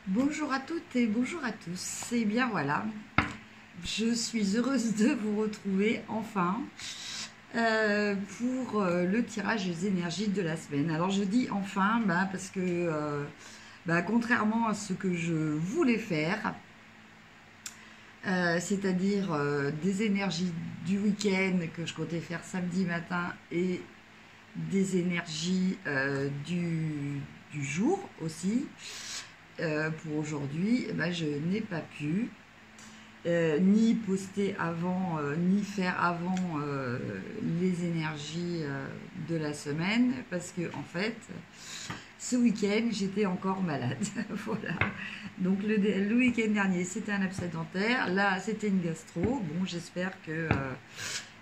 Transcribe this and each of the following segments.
Bonjour à toutes et bonjour à tous. Et bien voilà, je suis heureuse de vous retrouver enfin pour le tirage des énergies de la semaine. Alors je dis enfin parce que contrairement à ce que je voulais faire, c'est-à-dire des énergies du week-end que je comptais faire samedi matin et des énergies du jour aussi, pour aujourd'hui, je n'ai pas pu ni poster avant, ni faire avant les énergies de la semaine, parce que en fait, ce week-end, j'étais encore malade. Voilà. Donc le week-end dernier, c'était un abcès dentaire. Là, c'était une gastro. Bon, j'espère que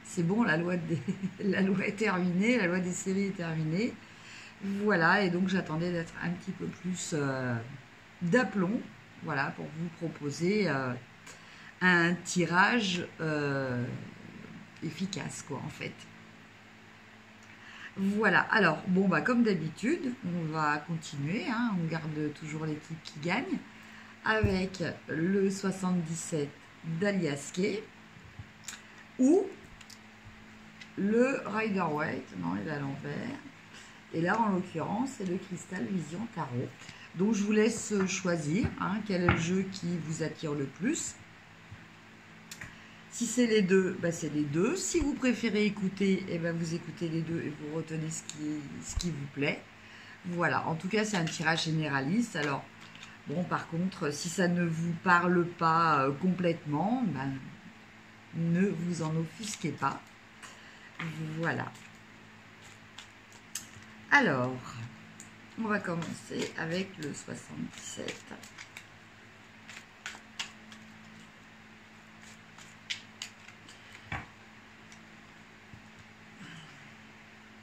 c'est bon, la loi est terminée, la loi des séries est terminée. Voilà, et donc j'attendais d'être un petit peu plus d'aplomb, voilà, pour vous proposer un tirage efficace, quoi, en fait. Voilà, alors, bon, comme d'habitude, on va continuer, hein, on garde toujours l'équipe qui gagne, avec le 77 d'Aliaske, ou le Rider-Waite, non, il est à l'envers, et là, en l'occurrence, c'est le Cristal Vision Tarot. Donc, je vous laisse choisir quel est le jeu qui vous attire le plus. Si c'est les deux, c'est les deux. Si vous préférez écouter, vous écoutez les deux et vous retenez ce qui vous plaît. Voilà, en tout cas, c'est un tirage généraliste. Alors, bon, par contre, si ça ne vous parle pas complètement, ne vous en offusquez pas. Voilà. Alors, on va commencer avec le 77.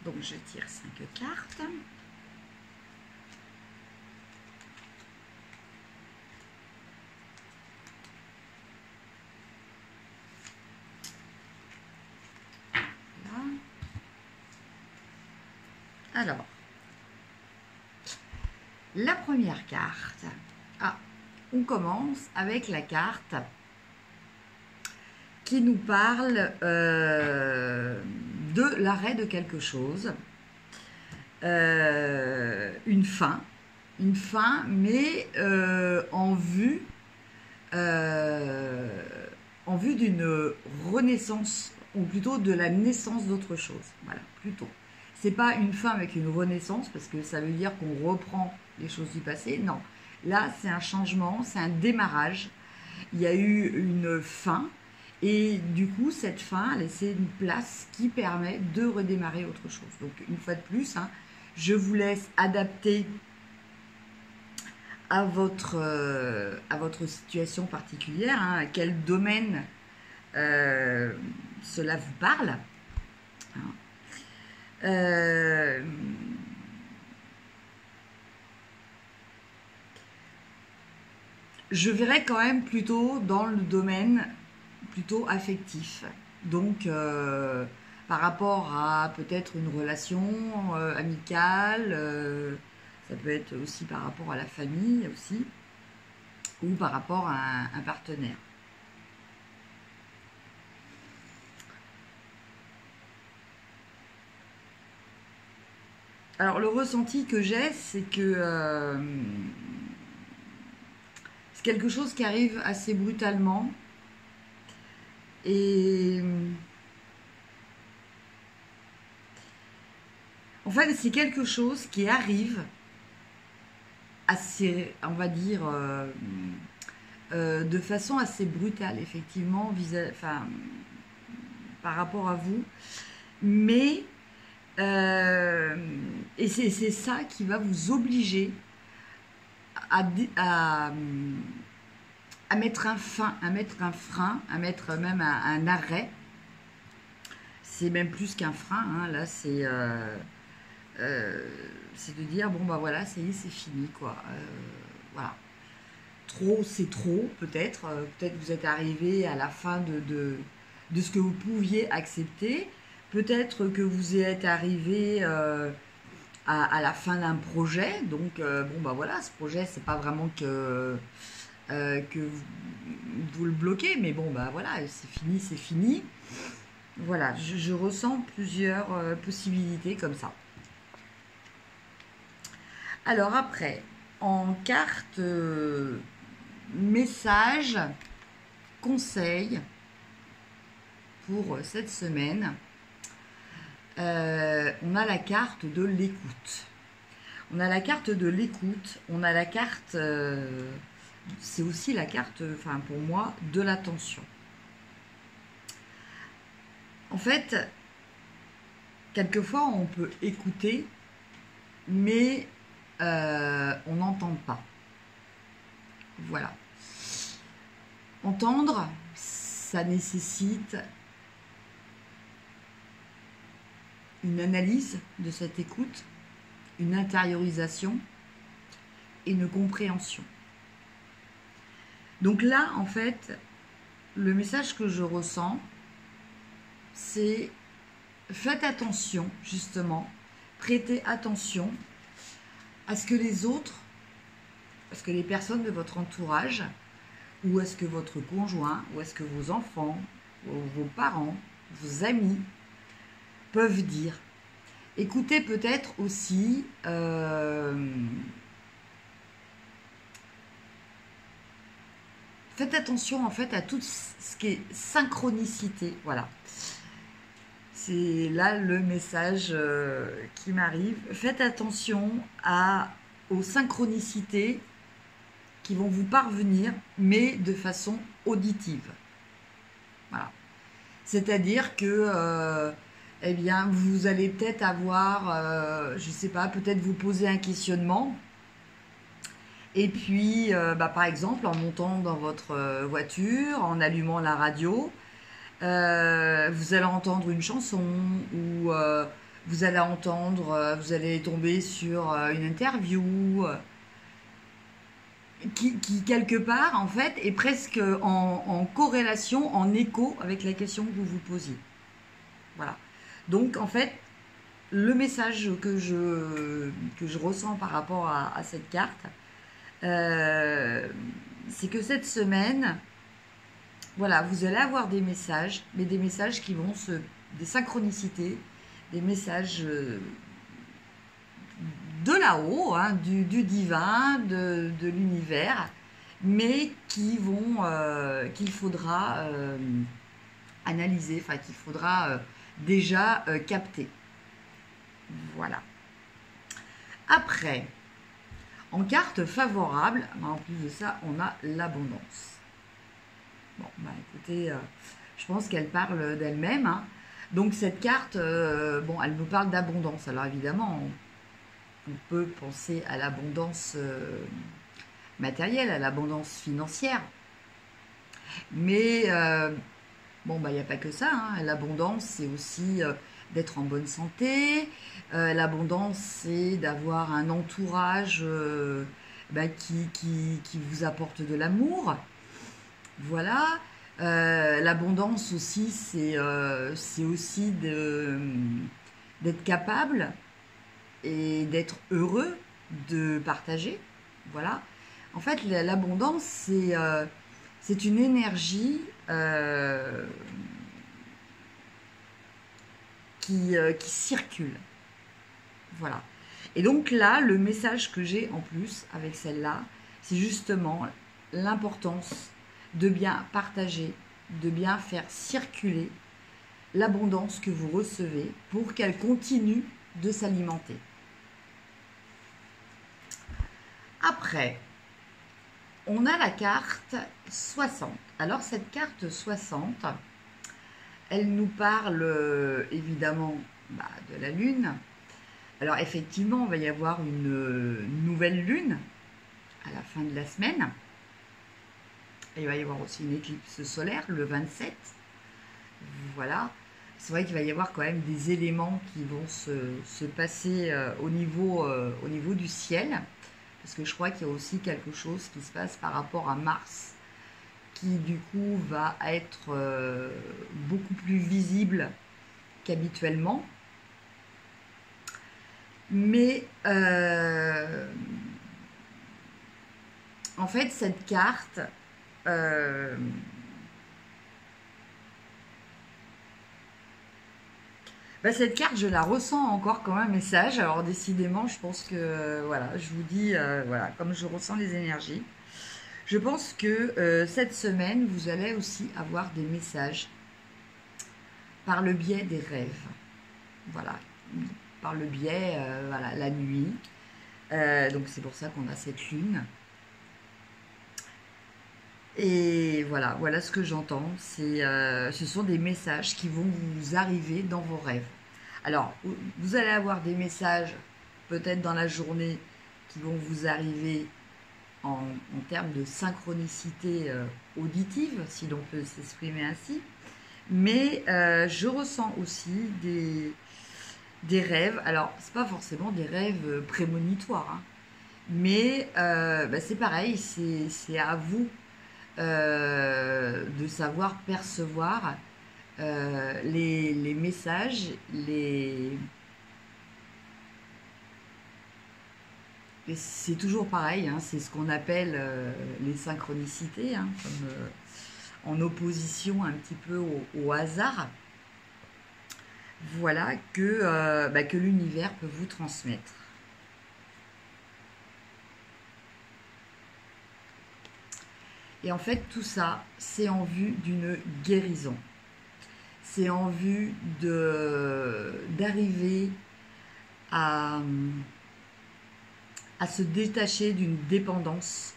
Donc, je tire 5 cartes. Là. Alors, la première carte. On commence avec la carte qui nous parle de l'arrêt de quelque chose, une fin, mais en vue d'une renaissance, ou plutôt de la naissance d'autre chose. Voilà, plutôt. C'est pas une fin avec une renaissance, parce que ça veut dire qu'on reprend les choses du passé. Non, là c'est un changement, c'est un démarrage. Il y a eu une fin, et du coup cette fin a laissé une place qui permet de redémarrer autre chose. Donc une fois de plus, je vous laisse adapter à votre situation particulière, à quel domaine cela vous parle. Je verrais quand même plutôt dans le domaine plutôt affectif. Donc, par rapport à peut-être une relation amicale, ça peut être aussi par rapport à la famille aussi, ou par rapport à un partenaire. Alors, le ressenti que j'ai, c'est que c'est quelque chose qui arrive assez brutalement. Et en fait, c'est quelque chose qui arrive assez, on va dire, de façon assez brutale, effectivement, par rapport à vous. Mais, et c'est ça qui va vous obliger à mettre un frein, à mettre même un arrêt. C'est même plus qu'un frein, là c'est de dire bon voilà, ça y est, c'est fini, quoi. Voilà. Trop, c'est trop, peut-être. Peut-être vous êtes arrivé à la fin de ce que vous pouviez accepter. Peut-être que vous êtes arrivé à la fin d'un projet. Donc, bon, bah voilà, ce projet, c'est pas vraiment que vous le bloquez, mais bon, bah voilà, c'est fini, c'est fini. Voilà, je ressens plusieurs possibilités comme ça. Alors après, en carte message, conseil pour cette semaine, on a la carte de l'écoute. On a la carte de l'écoute, on a la carte, c'est aussi la carte, enfin pour moi, de l'attention. En fait, quelquefois on peut écouter, mais on n'entend pas. Voilà. Entendre, ça nécessite une analyse de cette écoute, une intériorisation et une compréhension. Donc là, en fait, le message que je ressens, c'est faites attention, justement, prêtez attention à ce que les autres, à ce que les personnes de votre entourage, ou est-ce que votre conjoint, ou est-ce que vos enfants, ou vos parents, vos amis peuvent dire. Écoutez peut-être aussi faites attention en fait à tout ce qui est synchronicité. Voilà. C'est là le message qui m'arrive. Faites attention aux synchronicités qui vont vous parvenir, mais de façon auditive. Voilà. C'est-à-dire que, eh bien, vous allez peut-être avoir, je ne sais pas, peut-être vous poser un questionnement. Et puis, par exemple, en montant dans votre voiture, en allumant la radio, vous allez entendre une chanson ou vous allez vous allez tomber sur une interview qui, quelque part, en fait, est presque en corrélation, en écho avec la question que vous vous posiez. Voilà. Donc, en fait, le message que je ressens par rapport à cette carte, c'est que cette semaine, voilà, vous allez avoir des messages, mais des messages qui vont des synchronicités, des messages de là-haut, hein, du divin, de l'univers, mais qu'il faudra analyser, enfin qu'il faudra déjà capter. Voilà. Après, en carte favorable, en plus de ça, on a l'abondance. Bon, bah écoutez, je pense qu'elle parle d'elle-même, hein. Donc cette carte, bon, elle nous parle d'abondance. Alors évidemment, on peut penser à l'abondance matérielle, à l'abondance financière. Mais bon, bah il n'y a pas que ça, hein. L'abondance, c'est aussi d'être en bonne santé. L'abondance, c'est d'avoir un entourage qui vous apporte de l'amour. Voilà. L'abondance aussi, c'est aussi d'être capable et d'être heureux de partager. Voilà. En fait, l'abondance, c'est une énergie qui circule. Voilà. Et donc là, le message que j'ai en plus avec celle-là, c'est justement l'importance de bien partager, de bien faire circuler l'abondance que vous recevez pour qu'elle continue de s'alimenter. Après, on a la carte 60. Alors cette carte 60, elle nous parle évidemment de la Lune. Alors effectivement, il va y avoir une nouvelle Lune à la fin de la semaine. Et il va y avoir aussi une éclipse solaire le 27. Voilà. C'est vrai qu'il va y avoir quand même des éléments qui vont se passer au niveau du ciel. Parce que je crois qu'il y a aussi quelque chose qui se passe par rapport à Mars, qui du coup va être beaucoup plus visible qu'habituellement. Mais en fait, cette carte, cette carte, je la ressens encore comme un message. Alors décidément, je pense que, voilà, je vous dis, voilà, comme je ressens les énergies. Je pense que cette semaine, vous allez aussi avoir des messages par le biais des rêves. Voilà, par le biais, voilà, la nuit. Donc c'est pour ça qu'on a cette lune. Et voilà, voilà ce que j'entends. Ce sont des messages qui vont vous arriver dans vos rêves. Alors, vous allez avoir des messages peut-être dans la journée qui vont vous arriver en termes de synchronicité auditive, si l'on peut s'exprimer ainsi. Mais je ressens aussi des rêves. Alors, c'est pas forcément des rêves prémonitoires, hein, mais c'est pareil, c'est à vous de savoir percevoir les messages, c'est toujours pareil, hein, c'est ce qu'on appelle les synchronicités, hein, comme en opposition un petit peu au hasard. Voilà que l'univers peut vous transmettre. Et en fait, tout ça, c'est en vue d'une guérison. C'est en vue d'arriver à se détacher d'une dépendance,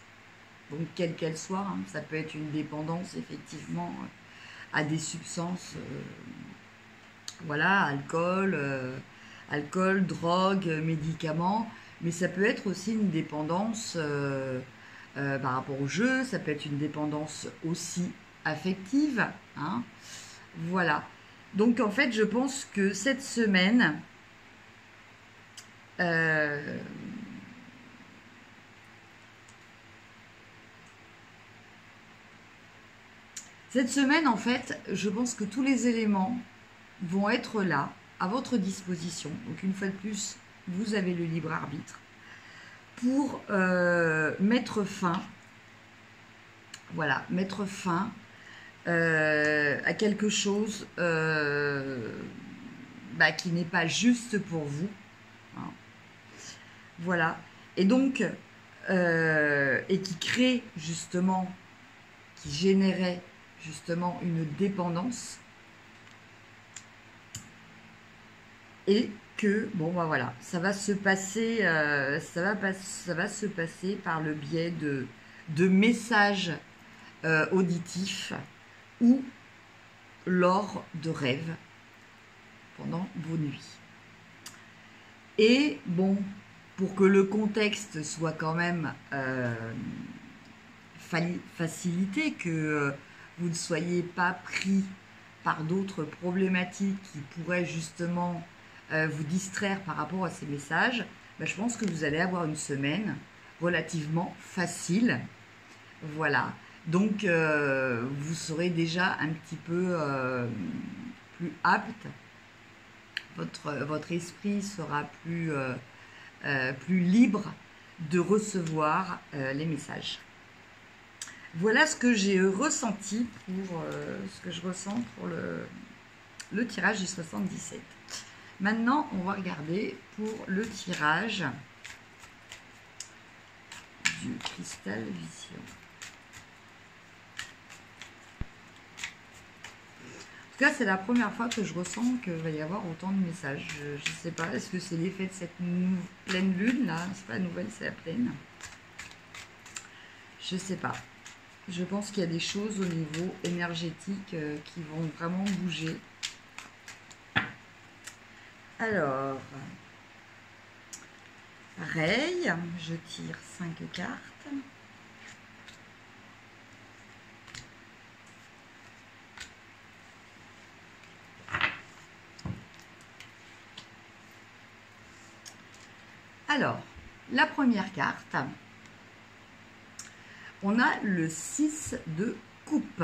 donc quelle qu'elle soit. Hein. Ça peut être une dépendance, effectivement, à des substances, voilà, alcool, drogue, médicaments, mais ça peut être aussi une dépendance par rapport au jeu, ça peut être une dépendance aussi affective, hein. Voilà. Donc en fait, je pense que cette semaine, en fait, je pense que tous les éléments vont être là, à votre disposition. Donc une fois de plus, vous avez le libre arbitre pour mettre fin, voilà, mettre fin à quelque chose qui n'est pas juste pour vous, hein. Voilà. Et donc, et qui crée justement, qui générait justement une dépendance. Et que, bon, voilà, ça va se passer, ça va se passer par le biais de messages auditifs ou lors de rêves pendant vos nuits. Et bon, pour que le contexte soit quand même facilité, que vous ne soyez pas pris par d'autres problématiques qui pourraient justement vous distraire par rapport à ces messages, je pense que vous allez avoir une semaine relativement facile. Voilà. Donc, vous serez déjà un petit peu plus apte. Votre esprit sera plus libre de recevoir les messages. Voilà ce que j'ai ressenti pour ce que je ressens pour le tirage du 77. Maintenant, on va regarder pour le tirage du cristal vision. En tout cas, c'est la première fois que je ressens qu'il va y avoir autant de messages. Je ne sais pas, est-ce que c'est l'effet de cette pleine lune là? C'est pas la nouvelle, c'est la pleine. Je ne sais pas. Je pense qu'il y a des choses au niveau énergétique qui vont vraiment bouger. Alors, pareil, je tire 5 cartes. Alors, la première carte, on a le 6 de coupe.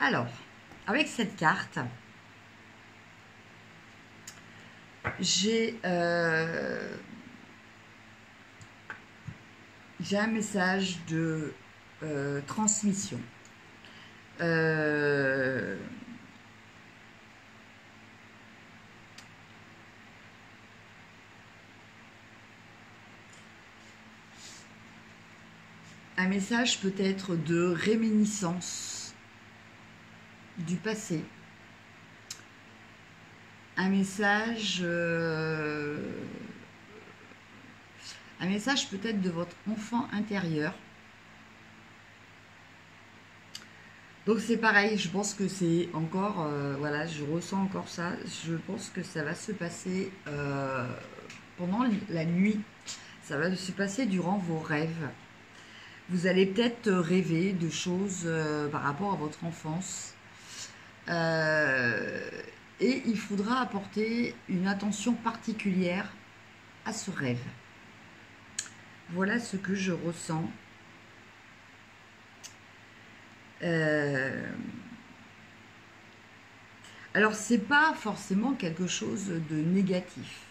Alors, avec cette carte, j'ai un message de transmission. Un message peut-être de réminiscence du passé. Un message peut-être de votre enfant intérieur. Donc c'est pareil, je pense que c'est encore, voilà, je ressens encore ça. Je pense que ça va se passer pendant la nuit. Ça va se passer durant vos rêves. Vous allez peut-être rêver de choses par rapport à votre enfance. Et il faudra apporter une attention particulière à ce rêve. Voilà ce que je ressens. Alors, c'est pas forcément quelque chose de négatif.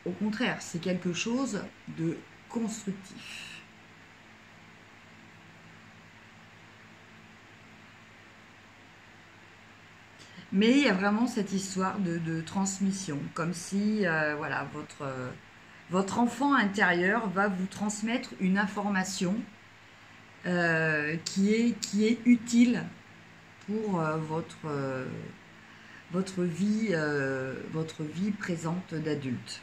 Au contraire, c'est quelque chose de constructif. Mais il y a vraiment cette histoire de transmission, comme si voilà, votre enfant intérieur va vous transmettre une information qui est utile pour votre vie présente d'adulte.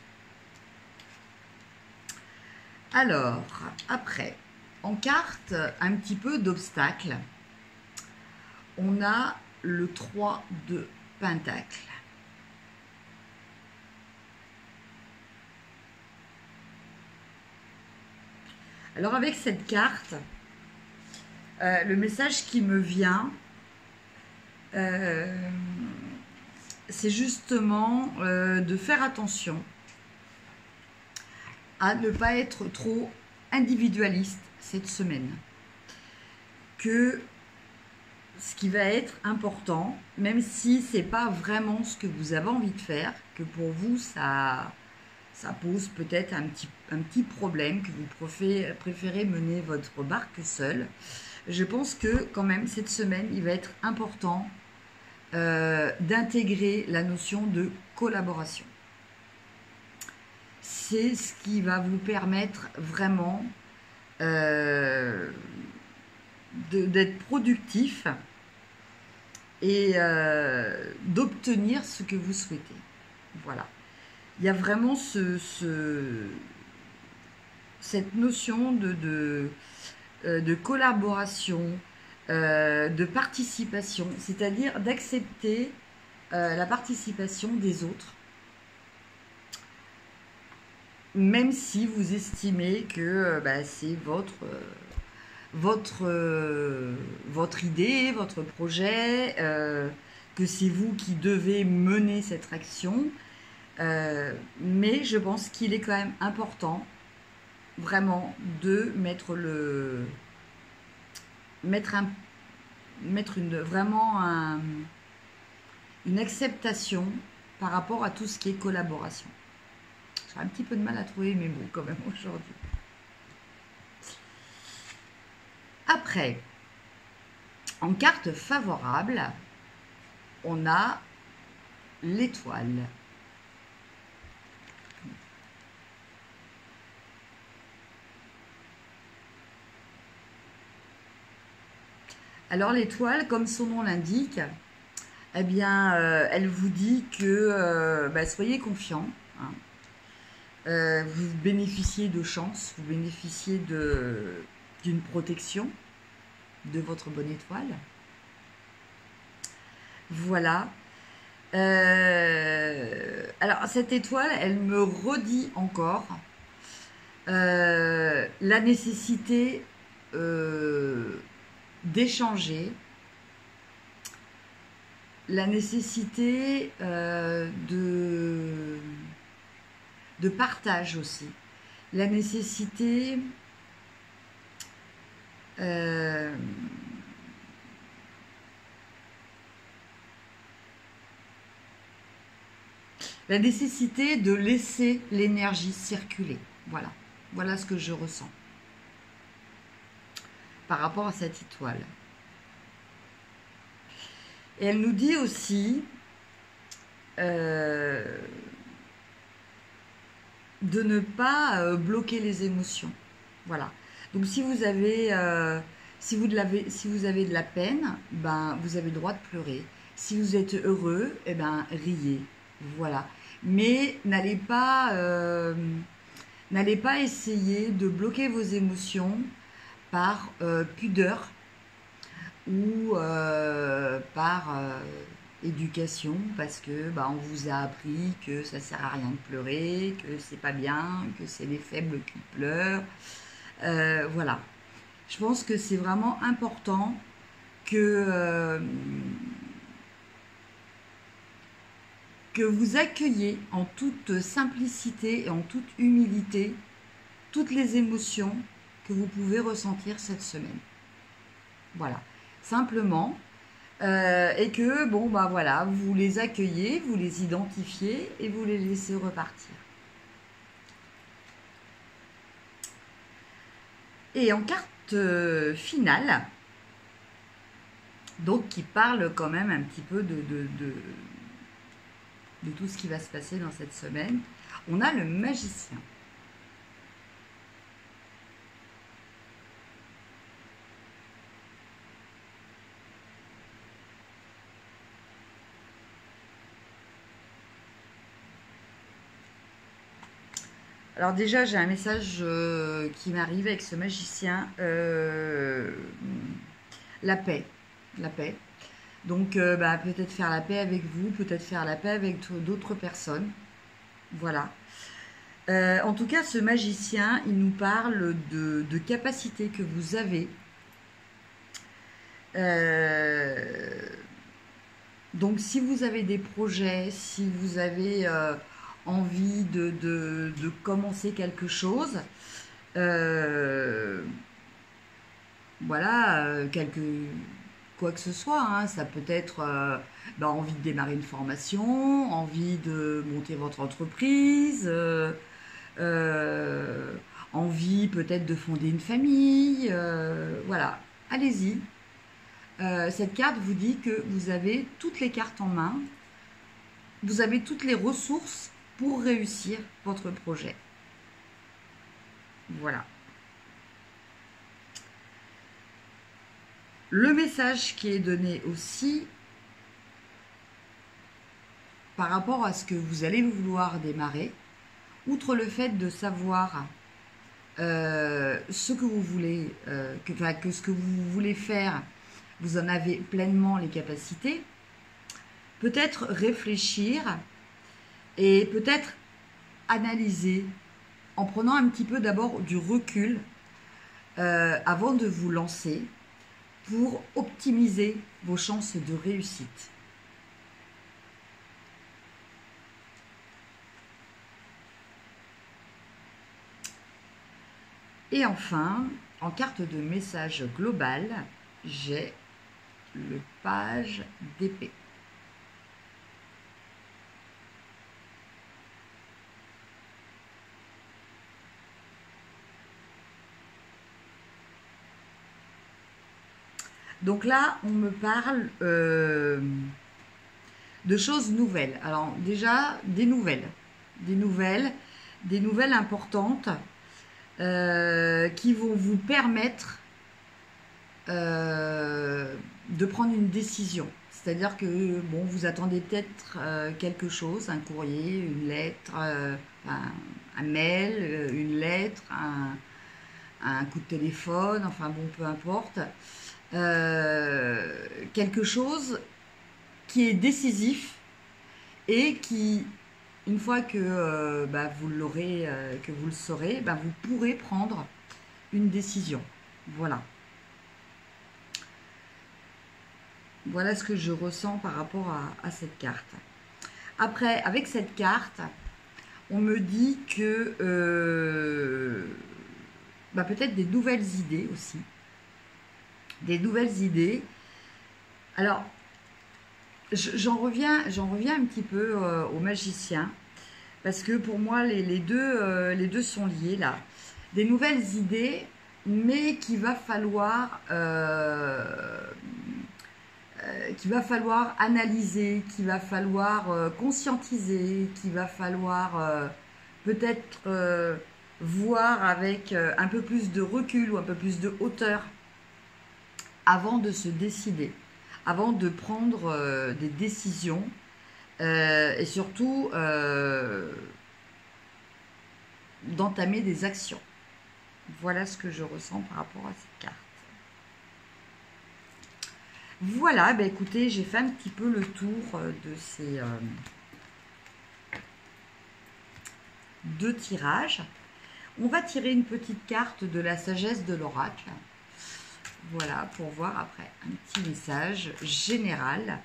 Alors, après, en carte un petit peu d'obstacles, on a le 3 de Pentacle. Alors avec cette carte, le message qui me vient, c'est justement de faire attention à ne pas être trop individualiste cette semaine. Que ce qui va être important, même si c'est pas vraiment ce que vous avez envie de faire, que pour vous ça pose peut-être un petit problème, que vous préférez mener votre barque seul. Je pense que quand même cette semaine, il va être important d'intégrer la notion de collaboration. C'est ce qui va vous permettre vraiment d'être productif et d'obtenir ce que vous souhaitez. Voilà. Il y a vraiment cette notion de collaboration, de participation, c'est-à-dire d'accepter la participation des autres, même si vous estimez que c'est votre idée, votre projet, que c'est vous qui devez mener cette action. Mais je pense qu'il est quand même important vraiment de une acceptation par rapport à tout ce qui est collaboration. J'ai un petit peu de mal à trouver mes mots quand même aujourd'hui. Après, en carte favorable, on a l'étoile. Alors l'étoile, comme son nom l'indique, eh bien, elle vous dit que soyez confiant. Hein. Vous bénéficiez de chance, vous bénéficiez d'une protection de votre bonne étoile. Voilà. Alors cette étoile, elle me redit encore la nécessité d'échanger, la nécessité de partage aussi, la nécessité la nécessité de laisser l'énergie circuler. Voilà, voilà ce que je ressens par rapport à cette étoile. Et elle nous dit aussi de ne pas bloquer les émotions. Voilà. Donc si vous avez, si vous avez de la peine, ben, vous avez le droit de pleurer. Si vous êtes heureux, eh ben, riez. Voilà. Mais n'allez pas essayer de bloquer vos émotions par pudeur ou par éducation, parce que bah, on vous a appris que ça sert à rien de pleurer, que c'est pas bien, que c'est les faibles qui pleurent. Voilà. Je pense que c'est vraiment important que vous accueillez en toute simplicité et en toute humilité toutes les émotions que vous pouvez ressentir cette semaine. Voilà, simplement, et que, bon, bah voilà, vous les accueillez, vous les identifiez et vous les laissez repartir. Et en carte finale, donc qui parle quand même un petit peu de tout ce qui va se passer dans cette semaine, on a le magicien. Alors déjà, j'ai un message qui m'arrive avec ce magicien. La paix. La paix. Donc, bah, peut-être faire la paix avec vous, peut-être faire la paix avec d'autres personnes. Voilà. En tout cas, ce magicien, il nous parle de capacités que vous avez. Donc, si vous avez des projets, si vous avez envie de commencer quelque chose, voilà, quoi que ce soit, hein, ça peut être bah, envie de démarrer une formation, envie de monter votre entreprise, envie peut-être de fonder une famille, voilà, allez-y. Cette carte vous dit que vous avez toutes les cartes en main, vous avez toutes les ressources pour réussir votre projet. Voilà. Le message qui est donné aussi par rapport à ce que vous allez vouloir démarrer, outre le fait de savoir ce que vous voulez, que ce que vous voulez faire, vous en avez pleinement les capacités, peut-être réfléchir et peut-être analyser en prenant un petit peu d'abord du recul avant de vous lancer pour optimiser vos chances de réussite. Et enfin, en carte de message global, j'ai le page d'épée. Donc là, on me parle de choses nouvelles. Alors déjà, des nouvelles importantes qui vont vous permettre de prendre une décision. C'est-à-dire que bon, vous attendez peut-être quelque chose, un courrier, une lettre, un mail, une lettre, un coup de téléphone, enfin bon, peu importe. Quelque chose qui est décisif et qui, une fois que bah, vous l'aurez, que vous le saurez, bah, vous pourrez prendre une décision. Voilà. Voilà ce que je ressens par rapport à cette carte. Après, avec cette carte, on me dit que bah, peut-être des nouvelles idées aussi. Des nouvelles idées. Alors, j'en reviens un petit peu au magicien, parce que pour moi, les deux sont liés là. Des nouvelles idées, mais qu'il va falloir analyser, qu'il va falloir conscientiser, qu'il va falloir peut-être voir avec un peu plus de recul ou un peu plus de hauteur avant de se décider, avant de prendre des décisions et surtout d'entamer des actions. Voilà ce que je ressens par rapport à cette carte. Voilà, bah écoutez, j'ai fait un petit peu le tour de ces deux tirages. On va tirer une petite carte de la sagesse de l'oracle. Voilà, pour voir après un petit message général.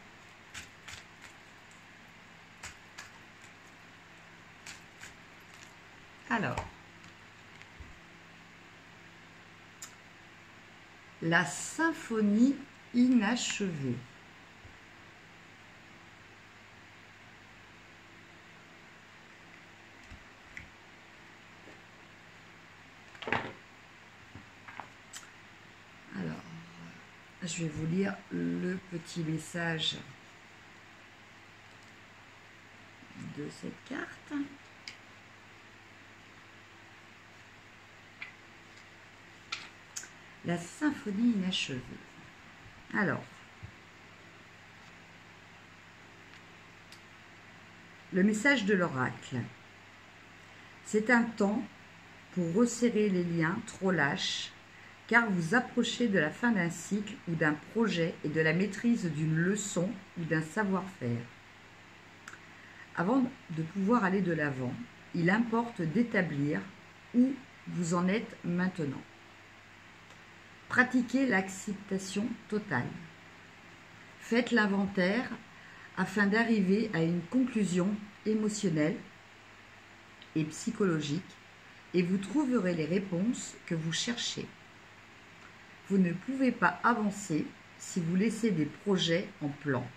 Alors, la symphonie inachevée. Alors, je vais vous lire le petit message de cette carte. La symphonie inachevée. Alors, le message de l'oracle. C'est un temps pour resserrer les liens trop lâches, car vous approchez de la fin d'un cycle ou d'un projet et de la maîtrise d'une leçon ou d'un savoir-faire. Avant de pouvoir aller de l'avant, il importe d'établir où vous en êtes maintenant. Pratiquez l'acceptation totale. Faites l'inventaire afin d'arriver à une conclusion émotionnelle et psychologique et vous trouverez les réponses que vous cherchez. Vous ne pouvez pas avancer si vous laissez des projets en plan.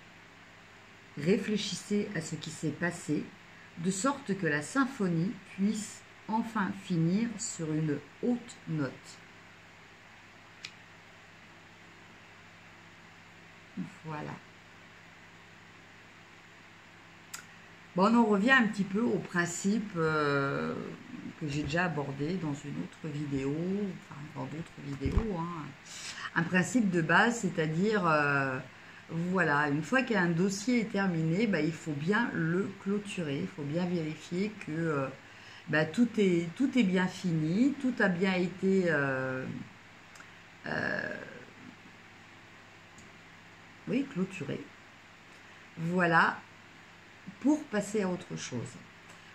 Réfléchissez à ce qui s'est passé de sorte que la symphonie puisse enfin finir sur une haute note. Voilà. Bon, on en revient un petit peu au principe que j'ai déjà abordé dans une autre vidéo, enfin dans d'autres vidéos. Hein. Un principe de base, c'est-à-dire, voilà, une fois qu'un dossier est terminé, bah, il faut bien le clôturer, il faut bien vérifier que bah, tout est bien fini, tout a bien été oui, clôturé. Voilà, pour passer à autre chose.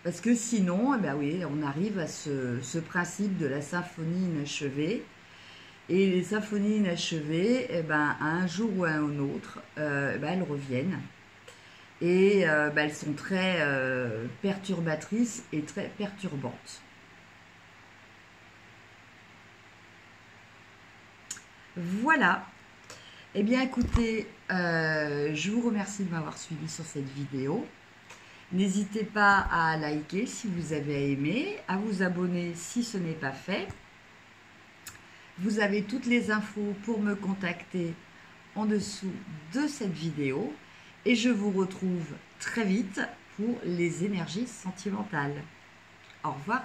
Parce que sinon, eh ben oui, on arrive à ce principe de la symphonie inachevée. Et les symphonies inachevées, eh ben, à un jour ou à un autre, ben, elles reviennent. Et ben, elles sont très perturbatrices et très perturbantes. Voilà. Eh bien, écoutez, je vous remercie de m'avoir suivi sur cette vidéo. N'hésitez pas à liker si vous avez aimé, à vous abonner si ce n'est pas fait. Vous avez toutes les infos pour me contacter en dessous de cette vidéo. Et je vous retrouve très vite pour les énergies sentimentales. Au revoir.